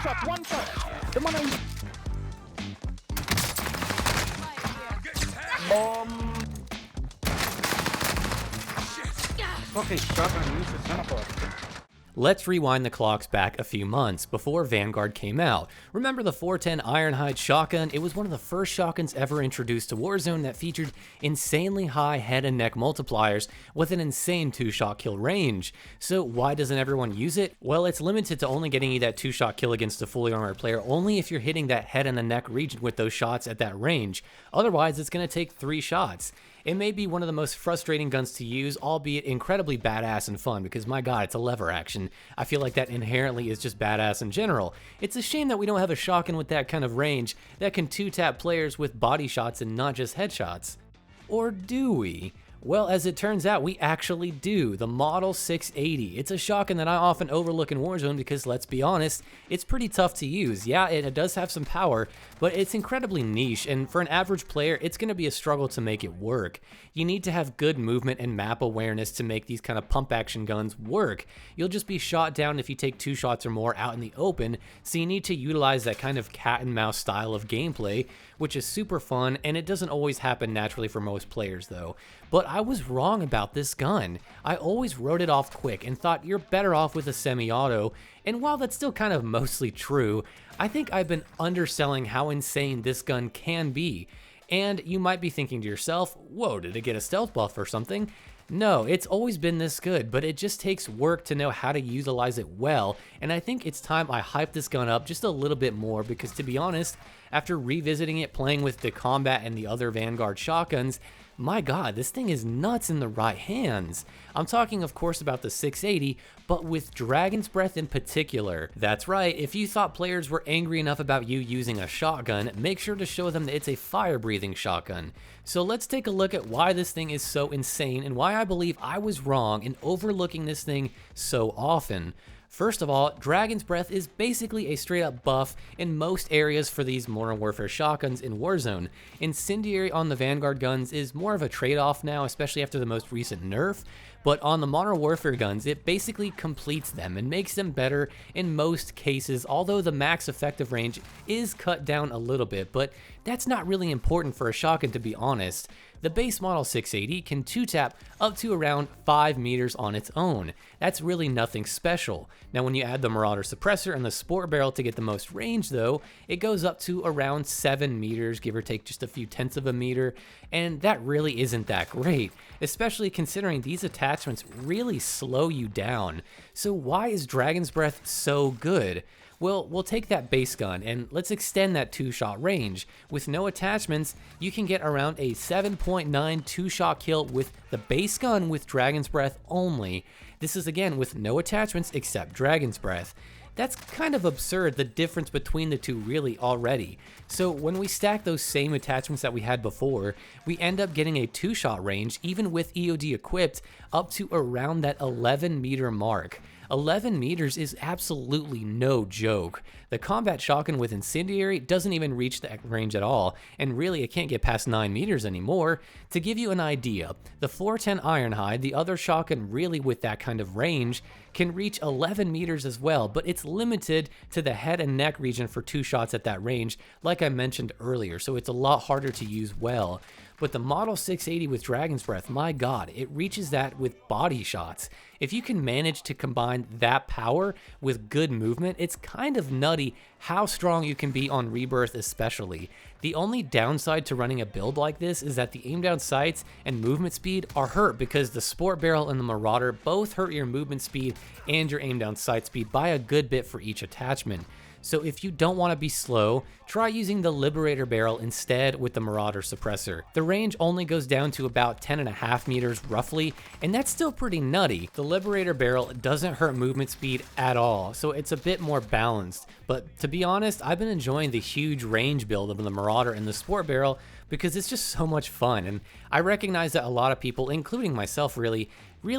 one shot. The mana is... Okay, shotgun uses son of a... Let's rewind the clocks back a few months before Vanguard came out. Remember the 410 Ironhide shotgun? It was one of the first shotguns ever introduced to Warzone that featured insanely high head and neck multipliers with an insane 2-shot kill range. So why doesn't everyone use it? Well, it's limited to only getting you that 2-shot kill against a fully armored player only if you're hitting that head and the neck region with those shots at that range. Otherwise, it's going to take 3 shots. It may be one of the most frustrating guns to use, albeit incredibly badass and fun, because my god, it's a lever action. I feel like that inherently is just badass in general. It's a shame that we don't have a shotgun with that kind of range that can 2-tap players with body shots and not just headshots. Or do we? Well, as it turns out, we actually do. The Model 680. It's a shotgun that I often overlook in Warzone because, let's be honest, it's pretty tough to use. Yeah, it does have some power, but it's incredibly niche, and for an average player, it's going to be a struggle to make it work. You need to have good movement and map awareness to make these kind of pump action guns work. You'll just be shot down if you take 2 shots or more out in the open, so you need to utilize that kind of cat and mouse style of gameplay, which is super fun, and it doesn't always happen naturally for most players though. But I was wrong about this gun. I always wrote it off quick and thought you're better off with a semi-auto, and while that's still kind of mostly true, I think I've been underselling how insane this gun can be. And you might be thinking to yourself, whoa, did it get a stealth buff or something? No, it's always been this good, but it just takes work to know how to utilize it well, and I think it's time I hype this gun up just a little bit more because, to be honest, after revisiting it, playing with the Combat and the other Vanguard shotguns, my god, this thing is nuts in the right hands. I'm talking, of course, about the 680, but with Dragon's Breath in particular. That's right, if you thought players were angry enough about you using a shotgun, make sure to show them that it's a fire-breathing shotgun. So let's take a look at why this thing is so insane and why I believe I was wrong in overlooking this thing so often. First of all, Dragon's Breath is basically a straight up buff in most areas for these Modern Warfare shotguns in Warzone. Incendiary on the Vanguard guns is more of a trade-off now, especially after the most recent nerf, but on the Modern Warfare guns, it basically completes them and makes them better in most cases, although the max effective range is cut down a little bit, but that's not really important for a shotgun, to be honest. The base Model 680 can 2-tap up to around 5 meters on its own. That's really nothing special. Now when you add the Marauder Suppressor and the Sport Barrel to get the most range though, it goes up to around 7 meters, give or take just a few tenths of a meter, and that really isn't that great, especially considering these attachments really slow you down. So why is Dragon's Breath so good? Well, we'll take that base gun and let's extend that 2-shot range. With no attachments, you can get around a 7.9 2-shot kill with the base gun with Dragon's Breath only. This is again with no attachments except Dragon's Breath. That's kind of absurd, the difference between the two really already. So when we stack those same attachments that we had before, we end up getting a 2-shot range, even with EOD equipped, up to around that 11 meter mark. 11 meters is absolutely no joke. The combat shotgun with Incendiary doesn't even reach that range at all, and really it can't get past 9 meters anymore. To give you an idea, the 410 Ironhide, the other shotgun really with that kind of range, can reach 11 meters as well, but it's limited to the head and neck region for 2 shots at that range, like I mentioned earlier, so it's a lot harder to use well. But the Model 680 with Dragon's Breath, my god, it reaches that with body shots. If you can manage to combine that power with good movement, it's kind of nutty how strong you can be on Rebirth especially. The only downside to running a build like this is that the aim down sights and movement speed are hurt because the Sport Barrel and the Marauder both hurt your movement speed and your aim down sight speed by a good bit for each attachment. So if you don't want to be slow, try using the Liberator Barrel instead with the Marauder Suppressor. The range only goes down to about 10.5 meters roughly, and that's still pretty nutty. The Liberator Barrel doesn't hurt movement speed at all, so it's a bit more balanced. But to be honest, I've been enjoying the huge range build of the Marauder and the Sport Barrel because it's just so much fun, and I recognize that a lot of people, including myself really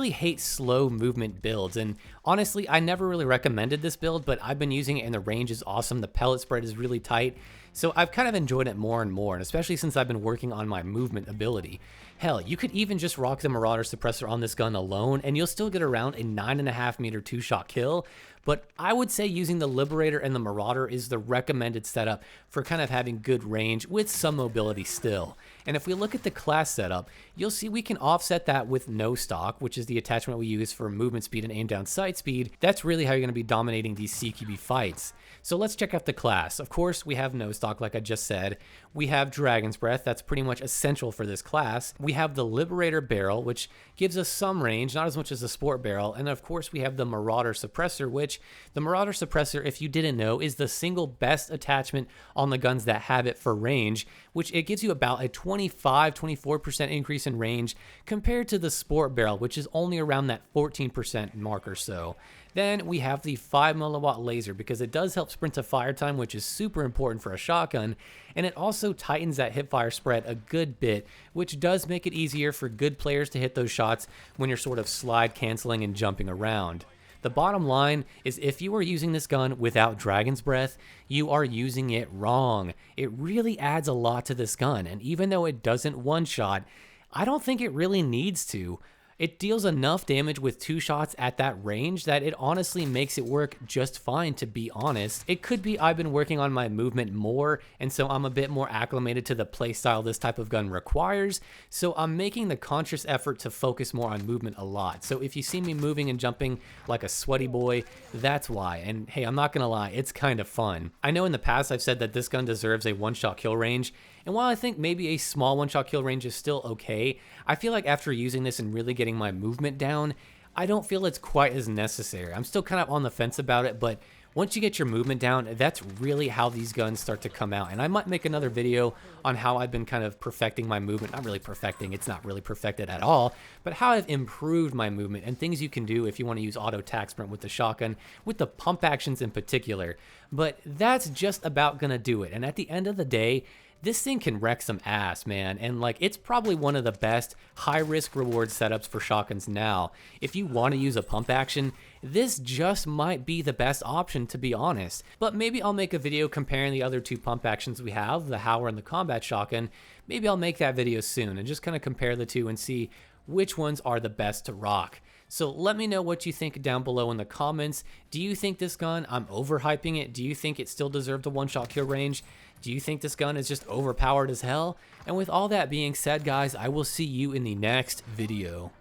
hate slow movement builds, and honestly I never really recommended this build, but I've been using it and the range is awesome, the pellet spread is really tight, So I've kind of enjoyed it more and more, and especially since I've been working on my movement ability. Hell, you could even just rock the Marauder Suppressor on this gun alone, and you'll still get around a 9.5 meter 2-shot kill. But I would say using the Liberator and the Marauder is the recommended setup for kind of having good range with some mobility still. And if we look at the class setup, you'll see we can offset that with no stock, which is the attachment we use for movement speed and aim down sight speed. That's really how you're going to be dominating these CQB fights. So let's check out the class. Of course, we have no stock, like I just said. We have Dragon's Breath, that's pretty much essential for this class. We have the Liberator barrel, which gives us some range, not as much as the Sport barrel. And of course, we have the Marauder Suppressor, which the Marauder Suppressor, if you didn't know, is the single best attachment on the guns that have it for range, which it gives you about a 24% increase in range compared to the Sport barrel, which is only around that 14% mark or so. Then we have the 5 milliwatt laser because it does help sprint to fire time, which is super important for a shotgun, and it also tightens that hipfire spread a good bit, which does make it easier for good players to hit those shots when you're sort of slide canceling and jumping around. The bottom line is if you are using this gun without Dragon's Breath, you are using it wrong. It really adds a lot to this gun, and even though it doesn't one-shot, I don't think it really needs to. It deals enough damage with 2 shots at that range that it honestly makes it work just fine, to be honest. It could be I've been working on my movement more, and so I'm a bit more acclimated to the playstyle this type of gun requires, so I'm making the conscious effort to focus more on movement a lot. So if you see me moving and jumping like a sweaty boy, that's why. And hey, I'm not gonna lie, it's kind of fun. I know in the past I've said that this gun deserves a one-shot kill range, and while I think maybe a small one-shot kill range is still okay, I feel like after using this and really getting my movement down, I don't feel it's quite as necessary. I'm still kind of on the fence about it, but once you get your movement down, that's really how these guns start to come out. And I might make another video on how I've been kind of perfecting my movement. Not really perfecting, it's not really perfected at all, but how I've improved my movement and things you can do if you want to use auto tac sprint with the shotgun, with the pump actions in particular. But that's just about gonna do it. And at the end of the day, this thing can wreck some ass, man, and like it's probably one of the best high risk reward setups for shotguns now. If you want to use a pump action, this just might be the best option, to be honest. But maybe I'll make a video comparing the other 2 pump actions we have, the Howler and the Combat Shotgun. Maybe I'll make that video soon and just kind of compare the 2 and see which ones are the best to rock. So let me know what you think down below in the comments. Do you think this gun, I'm overhyping it? Do you think it still deserved a one-shot kill range? Do you think this gun is just overpowered as hell? And with all that being said, guys, I will see you in the next video.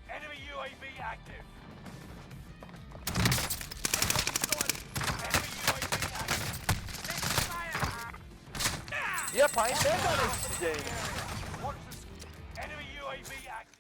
Enemy UAV active. E a pai pega nesse game. Enemy UAV active.